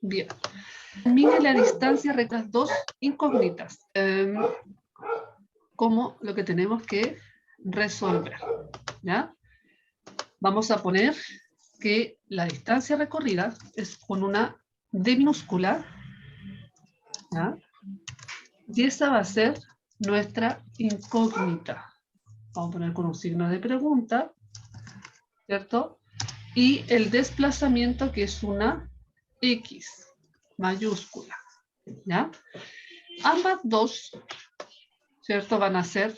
Bien. Mide la distancia entre las dos incógnitas. Como lo que tenemos que resolver. ¿Ya? Vamos a poner que la distancia recorrida es con una D minúscula. ¿Ya? Y esa va a ser nuestra incógnita. Vamos a poner con un signo de pregunta, ¿cierto? Y el desplazamiento, que es una X mayúscula, ¿ya? Ambas dos, ¿cierto? Van a ser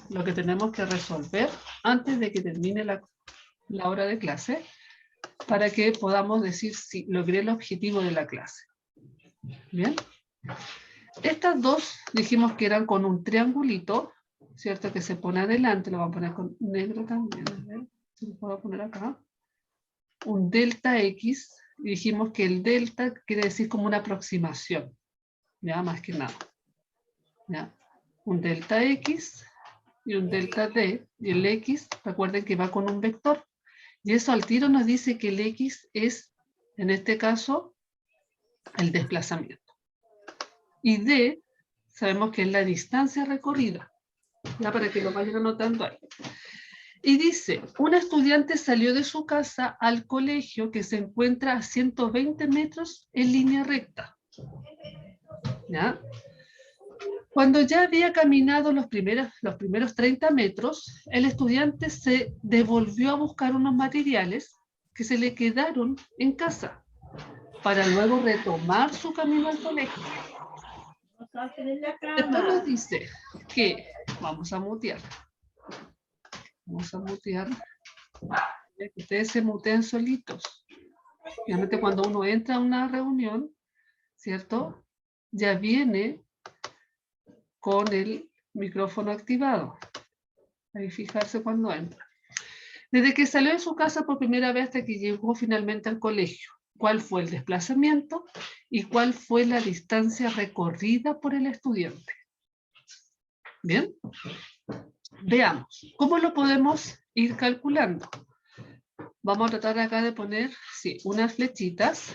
lo que tenemos que resolver antes de que termine la hora de clase, para que podamos decir si logré el objetivo de la clase. ¿Bien? Estas dos dijimos que eran con un triangulito, ¿cierto? Que se pone adelante, lo vamos a poner con negro también, a ver, si lo puedo poner acá. Un delta X, y dijimos que el delta quiere decir como una aproximación, ya, más que nada. ¿Ya? Un delta X y un delta D, y el X, recuerden que va con un vector, y eso al tiro nos dice que el X es, en este caso, el desplazamiento. Y D, sabemos que es la distancia recorrida, ya para que lo vayan anotando ahí. Y dice, un estudiante salió de su casa al colegio que se encuentra a 120 metros en línea recta. ¿Ya? Cuando ya había caminado los primeros 30 metros, el estudiante se devolvió a buscar unos materiales que se le quedaron en casa, para luego retomar su camino al colegio. Después nos dice que, vamos a mutear, que ustedes se muteen solitos. Obviamente cuando uno entra a una reunión, ¿cierto? Ya viene con el micrófono activado. Hay que fijarse cuando entra. Desde que salió de su casa por primera vez hasta que llegó finalmente al colegio, ¿cuál fue el desplazamiento y cuál fue la distancia recorrida por el estudiante? Bien, veamos, ¿cómo lo podemos ir calculando? Vamos a tratar acá de poner, sí, unas flechitas,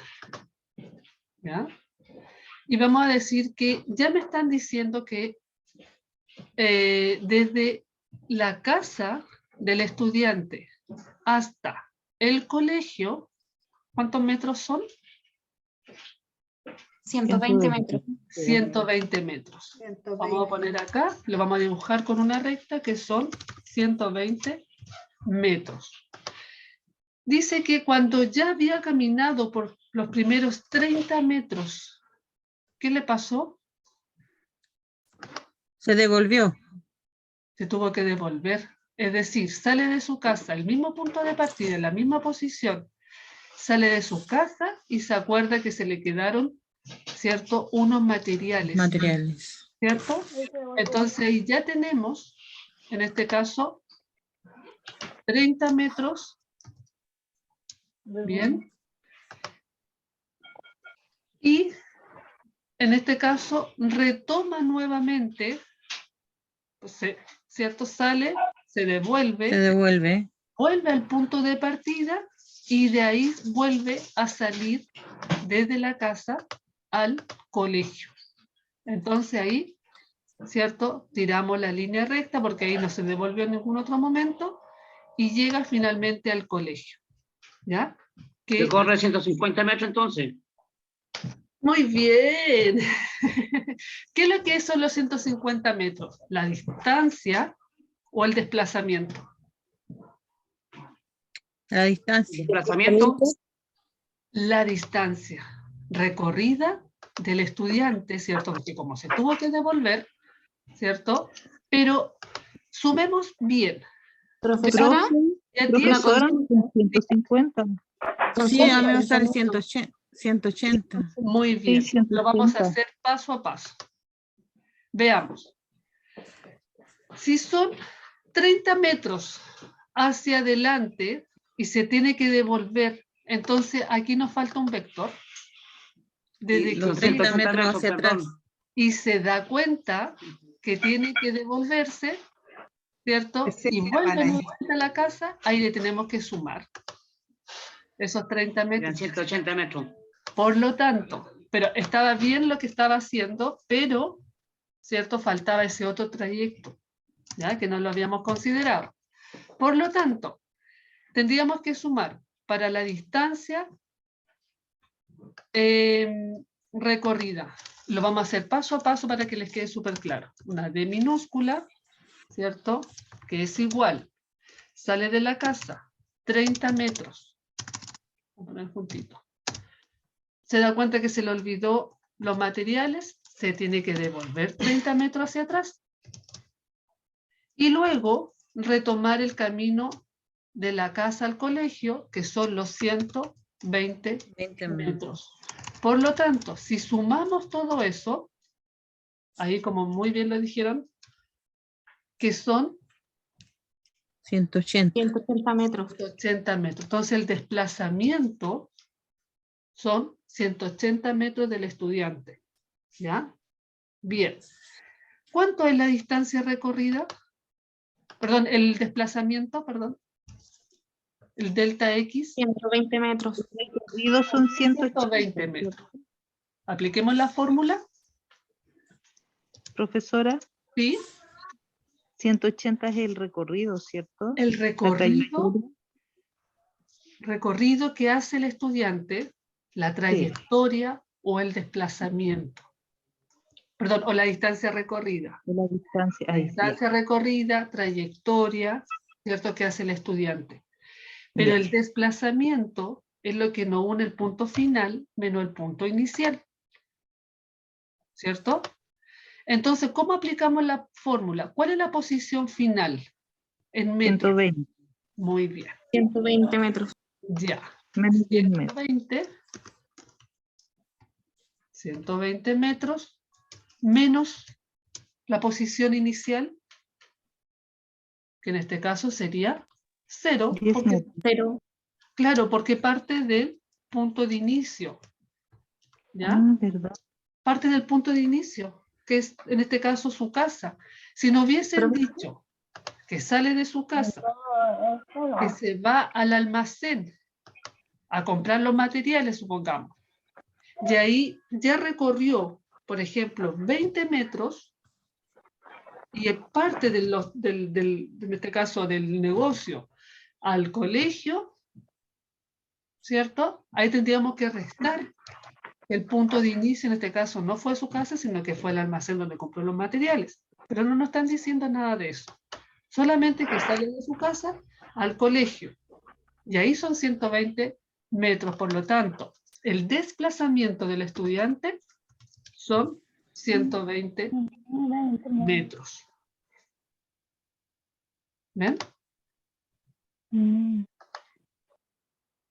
¿ya? Y vamos a decir que ya me están diciendo que desde la casa del estudiante hasta el colegio, ¿cuántos metros son? 120 metros. 120 metros. 120. Vamos a poner acá, lo vamos a dibujar con una recta que son 120 metros. Dice que cuando ya había caminado por los primeros 30 metros, ¿qué le pasó? Se devolvió. Se tuvo que devolver. Es decir, sale de su casa, el mismo punto de partida, en la misma posición, sale de su casa y se acuerda que se le quedaron, ¿cierto?, unos materiales. ¿Cierto? Entonces ya tenemos, en este caso, 30 metros. Bien. Y en este caso retoma nuevamente, ¿cierto? Sale, se devuelve, vuelve al punto de partida y de ahí vuelve a salir desde la casa al colegio. Entonces ahí, ¿cierto? Tiramos la línea recta porque ahí no se devolvió en ningún otro momento y llega finalmente al colegio. ¿Ya? ¿Que corre 150 metros entonces? Muy bien. ¿Qué es lo que son los 150 metros? ¿La distancia o el desplazamiento? La distancia. ¿Desplazamiento? La distancia recorrida del estudiante, ¿cierto? Porque como se tuvo que devolver, ¿cierto? Pero sumemos bien. ¿Profesora? Profesora, 150. Sí, a mí me sale 180. Muy bien. Sí, 150. Lo vamos a hacer paso a paso. Veamos. Si son 30 metros hacia adelante y se tiene que devolver, entonces aquí nos falta un vector. Desde Los que 30 metros hacia atrás. y se da cuenta que tiene que devolverse, ¿cierto? Y vuelve nuevamente a la casa, ahí le tenemos que sumar esos 30 metros. Eran 180 metros. Por lo tanto, pero estaba bien lo que estaba haciendo, pero, ¿cierto? Faltaba ese otro trayecto, ¿ya? Que no lo habíamos considerado. Por lo tanto, tendríamos que sumar para la distancia recorrida. Lo vamos a hacer paso a paso para que les quede súper claro. Una D minúscula, ¿cierto? Que es igual. Sale de la casa 30 metros. Vamos a poner juntito. Se da cuenta que se le olvidó los materiales, se tiene que devolver 30 metros hacia atrás. Y luego retomar el camino de la casa al colegio, que son los 120 metros. Por lo tanto, si sumamos todo eso, ahí como muy bien lo dijeron, que son 180. 180 metros. 180 metros. Entonces el desplazamiento son 180 metros del estudiante. ¿Ya? Bien. ¿Cuánto es la distancia recorrida? Perdón, el desplazamiento, perdón. El delta X. 120 metros. El recorrido son 120 metros. Apliquemos la fórmula. Profesora, ¿Sí? 180 es el recorrido, ¿cierto? El La recorrido, trayectoria. que hace el estudiante, la trayectoria o el desplazamiento. Perdón, o la distancia recorrida. De la distancia. La Ahí, distancia recorrida, trayectoria, ¿cierto? Que hace el estudiante. Pero Ya. el desplazamiento es lo que nos une el punto final menos el punto inicial. ¿Cierto? Entonces, ¿cómo aplicamos la fórmula? ¿Cuál es la posición final? En metros. 120. Muy bien. 120 metros. Ya. Menos 10 metros. 120 metros menos la posición inicial, que en este caso sería 0. 10 metros. Pero Claro, porque parte del punto de inicio. ¿Ya? Ah, ¿verdad? Parte del punto de inicio, que es en este caso su casa. Si no hubiesen dicho que sale de su casa, que se va al almacén a comprar los materiales, supongamos, y ahí ya recorrió, por ejemplo, 20 metros, y es parte de en este caso del negocio al colegio, ¿cierto? Ahí tendríamos que restar el punto de inicio, en este caso no fue su casa, sino que fue el almacén donde compró los materiales. Pero no nos están diciendo nada de eso. Solamente que sale de su casa al colegio. Y ahí son 120 metros. Por lo tanto, el desplazamiento del estudiante son 120 metros. ¿Ven?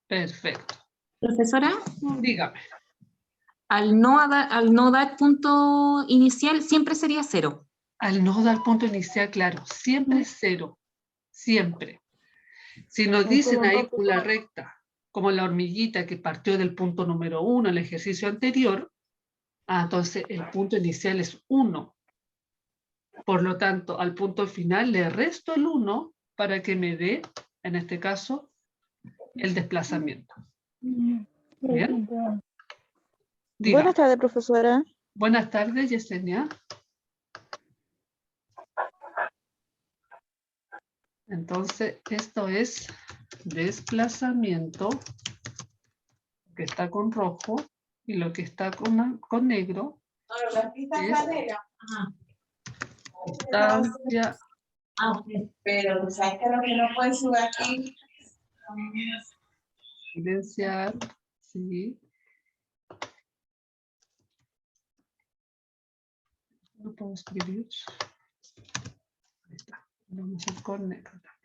Perfecto. profesora, Dígame. al no dar punto inicial siempre sería 0. Al no dar punto inicial, claro, siempre es 0. Siempre. Si nos dicen ahí la recta, como la hormiguita que partió del punto número 1 el ejercicio anterior, entonces el punto inicial es 1. Por lo tanto, al punto final le resto el 1 para que me dé, en este caso, el desplazamiento. ¿Bien? Diga. Buenas tardes, profesora. Buenas tardes, Yesenia. Entonces, esto es desplazamiento, que está con rojo, y lo que está con negro es distancia. Pero sabes que lo que no puedes subir aquí. Silenciar, sí. No puedo escribir. Ahí está. Vamos a ir con negro también.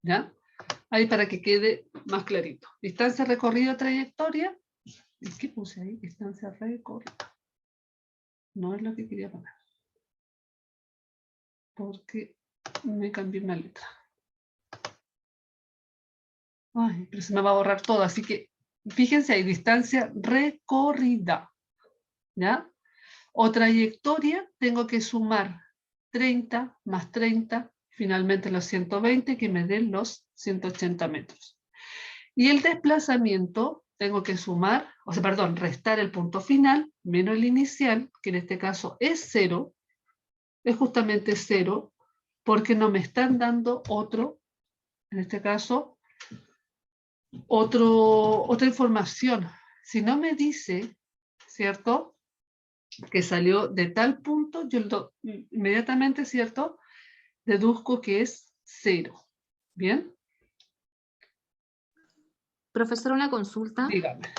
¿Ya? Ahí para que quede más clarito. Distancia recorrida, trayectoria. ¿Y qué puse ahí? Distancia recorrida. No es lo que quería poner. Porque me cambié una letra. Ay, pero se me va a borrar todo, así que fíjense, hay distancia recorrida, ¿ya? O trayectoria, tengo que sumar 30 más 30, finalmente los 120, que me den los 180 metros. Y el desplazamiento, tengo que sumar, o sea, perdón, restar el punto final, menos el inicial, que en este caso es 0, es justamente 0, porque no me están dando otro, en este caso, otra información. Si no me dice, ¿cierto?, que salió de tal punto, yo inmediatamente, ¿cierto?, deduzco que es 0. ¿Bien? Profesor, una consulta. Dígame.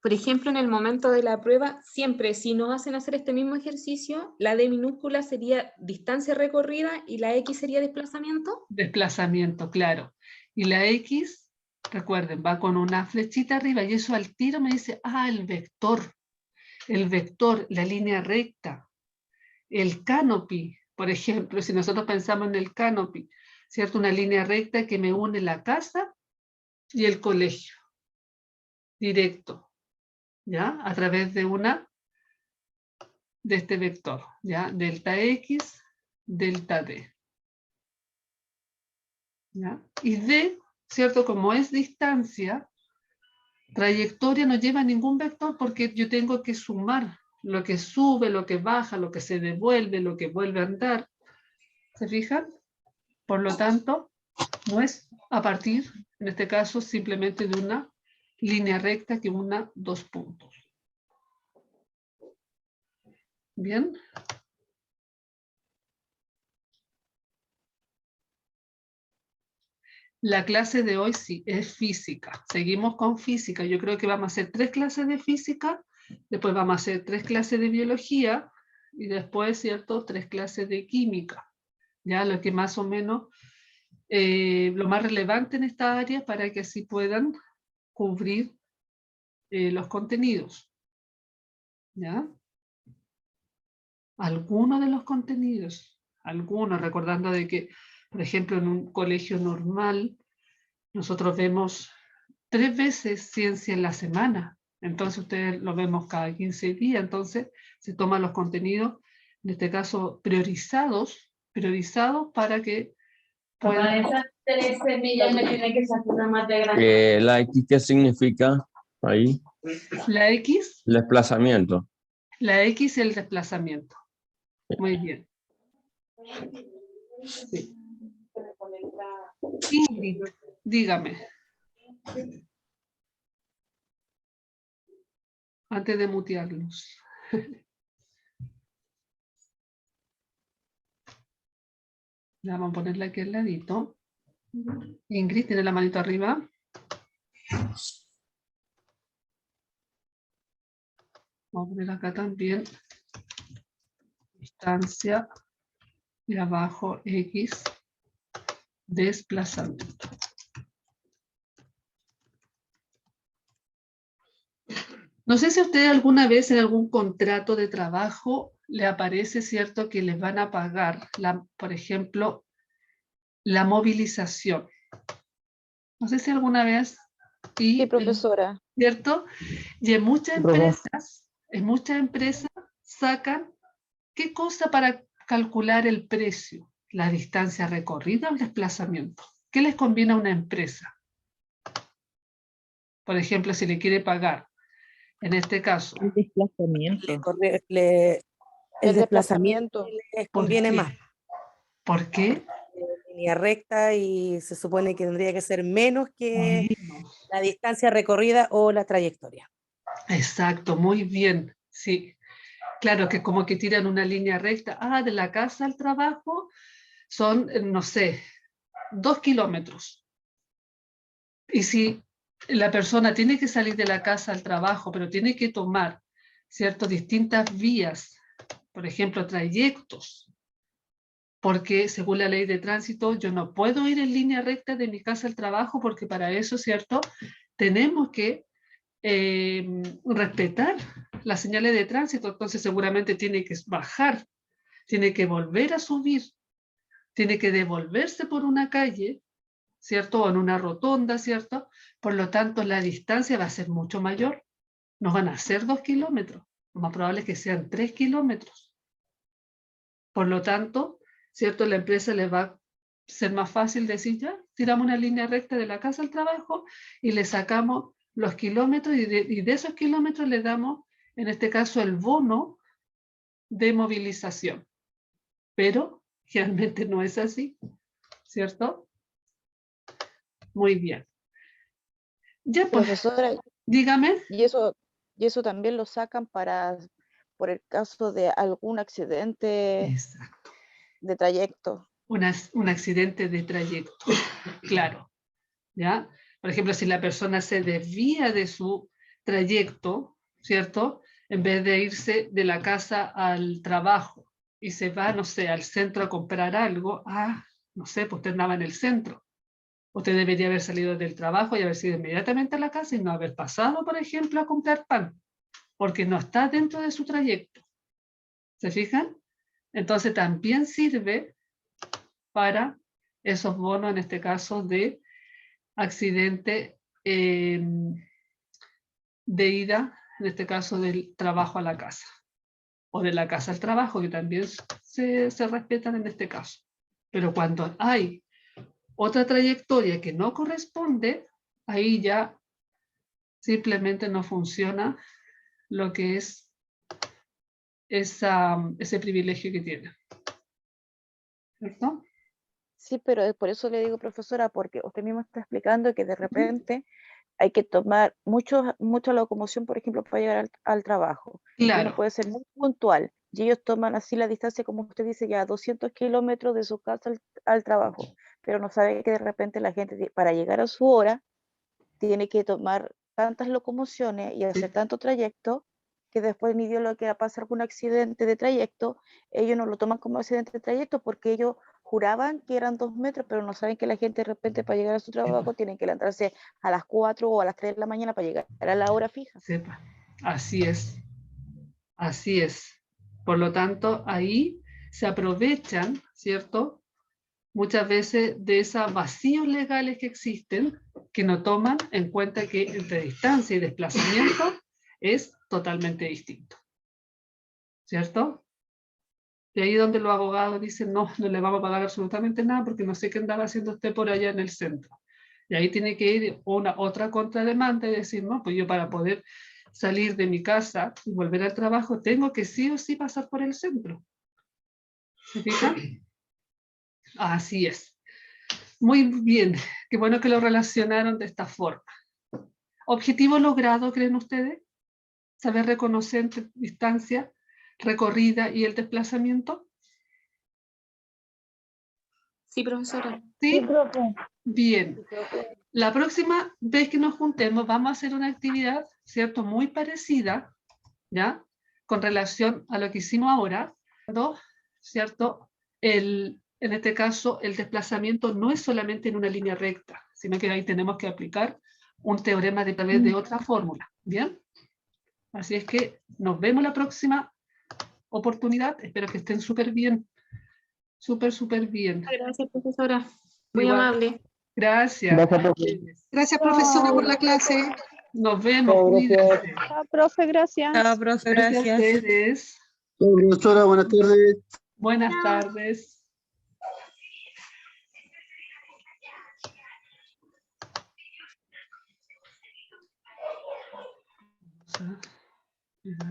Por ejemplo, en el momento de la prueba, siempre si nos hacen hacer este mismo ejercicio, la D minúscula sería distancia recorrida y la X sería desplazamiento. Desplazamiento, claro. Y la X, recuerden, va con una flechita arriba y eso al tiro me dice, el vector. El vector, la línea recta. El canopy, por ejemplo, si nosotros pensamos en el canopy, ¿cierto? Una línea recta que me une la casa y el colegio. Directo. ¿Ya? A través de este vector, ¿ya? Delta X, delta D. ¿Ya? Y D, ¿cierto? Como es distancia, trayectoria no lleva ningún vector porque yo tengo que sumar lo que sube, lo que baja, lo que se devuelve, lo que vuelve a andar. ¿Se fijan? Por lo tanto, no es a partir, en este caso, simplemente de una línea recta que una 2 puntos. ¿Bien? La clase de hoy sí, es física. Seguimos con física. Yo creo que vamos a hacer 3 clases de física, después vamos a hacer 3 clases de biología y después, ¿cierto?, 3 clases de química. Ya lo que más o menos, lo más relevante en esta área para que así puedan cubrir los contenidos. ¿Ya? Algunos de los contenidos, algunos, recordando de que, por ejemplo, en un colegio normal, nosotros vemos 3 veces ciencia en la semana, entonces ustedes lo vemos cada 15 días, entonces se toman los contenidos, en este caso priorizados para que puedan... Para esas 3 semillas me tiene que sacar una más de grande. ¿La X qué significa ahí? La X, El desplazamiento. la X es el desplazamiento. Muy bien. Sí. Ingrid, dígame. Antes de mutearlos. Ya vamos a ponerla aquí al ladito. Ingrid, ¿tiene la manito arriba? Vamos a poner acá también. Distancia. Y abajo X. Desplazamiento. No sé si a ustedes alguna vez en algún contrato de trabajo le aparece, ¿cierto?, que les van a pagar, por ejemplo, la movilización. No sé si alguna vez... Sí, profesora. ¿Cierto? Y en muchas empresas sacan, ¿qué cosa para calcular el precio? La distancia recorrida o el desplazamiento. ¿Qué les conviene a una empresa? Por ejemplo, si le quiere pagar, en este caso. El desplazamiento. El desplazamiento. Les conviene ¿Por qué? más. ¿Por qué? Línea recta y se supone que tendría que ser menos que la distancia recorrida o la trayectoria. Exacto, muy bien, sí. Claro que como que tiran una línea recta, de la casa al trabajo son, no sé, 2 kilómetros. Y si la persona tiene que salir de la casa al trabajo, pero tiene que tomar, ¿cierto?, distintas vías, por ejemplo, trayectos, porque según la ley de tránsito yo no puedo ir en línea recta de mi casa al trabajo porque para eso, ¿cierto?, tenemos que respetar las señales de tránsito, entonces seguramente tiene que bajar, tiene que volver a subir, tiene que devolverse por una calle, ¿cierto? O en una rotonda, ¿cierto? Por lo tanto, la distancia va a ser mucho mayor. No van a ser 2 kilómetros. Lo más probable es que sean 3 kilómetros. Por lo tanto, ¿cierto? La empresa le va a ser más fácil decir, ya, tiramos una línea recta de la casa al trabajo y le sacamos los kilómetros y de esos kilómetros le damos, en este caso, el bono de movilización. Pero realmente no es así, ¿cierto? Muy bien. Ya, pues, Profesora, dígame. y eso también lo sacan por el caso de algún accidente Exacto. de trayecto. Un accidente de trayecto, claro, ¿ya? Por ejemplo, si la persona se desvía de su trayecto, ¿cierto? En vez de irse de la casa al trabajo y se va, no sé, al centro a comprar algo, no sé, pues usted andaba en el centro. Usted debería haber salido del trabajo y haber sido inmediatamente a la casa y no haber pasado, por ejemplo, a comprar pan, porque no está dentro de su trayecto. ¿Se fijan? Entonces también sirve para esos bonos, en este caso, de accidente de ida, en este caso del trabajo a la casa, o de la casa al trabajo, que también se respetan en este caso. Pero cuando hay otra trayectoria que no corresponde, ahí ya simplemente no funciona lo que es ese privilegio que tiene. ¿Cierto? Sí, pero por eso le digo, profesora, porque usted mismo está explicando que de repente hay que tomar mucha locomoción, por ejemplo, para llegar al trabajo. Y uno Claro. puede ser muy puntual. Y ellos toman así la distancia, como usted dice, ya 200 kilómetros de su casa al trabajo. Pero no sabe que de repente la gente, para llegar a su hora, tiene que tomar tantas locomociones y hacer tanto trayecto, que después ni Dios lo que pasa algún accidente de trayecto, ellos no lo toman como accidente de trayecto porque ellos juraban que eran 2 metros, pero no saben que la gente de repente para llegar a su trabajo tienen que levantarse a las 4 o a las 3 de la mañana para llegar a la hora fija. Sepa. Así es. Así es. Por lo tanto, ahí se aprovechan, ¿cierto? Muchas veces de esos vacíos legales que existen, que no toman en cuenta que entre distancia y desplazamiento es totalmente distinto. ¿Cierto? De ahí donde los abogados dicen, no le vamos a pagar absolutamente nada porque no sé qué andaba haciendo usted por allá en el centro. Y ahí tiene que ir otra contrademanda y decir, no, pues yo para poder salir de mi casa y volver al trabajo tengo que sí o sí pasar por el centro. ¿Se fijan? Así es. Muy bien, qué bueno que lo relacionaron de esta forma. ¿Objetivo logrado, creen ustedes? ¿Saber reconocer distancia recorrida y el desplazamiento? Sí, profesora. ¿Sí? Bien. La próxima vez que nos juntemos vamos a hacer una actividad, ¿cierto? Muy parecida, ¿ya? Con relación a lo que hicimos ahora, ¿cierto? En este caso, el desplazamiento no es solamente en una línea recta, sino que ahí tenemos que aplicar un teorema de través de otra fórmula, ¿bien? Así es que nos vemos la próxima oportunidad. Espero que estén súper bien. Súper bien. Gracias, profesora. Muy Igual. amable. Gracias. Gracias, profesora, por la clase. Nos vemos. Cuídense. Chao, profe, gracias. Chao, profe, Gracias a gracias. ustedes. Profesora, buenas tardes. Buenas tardes.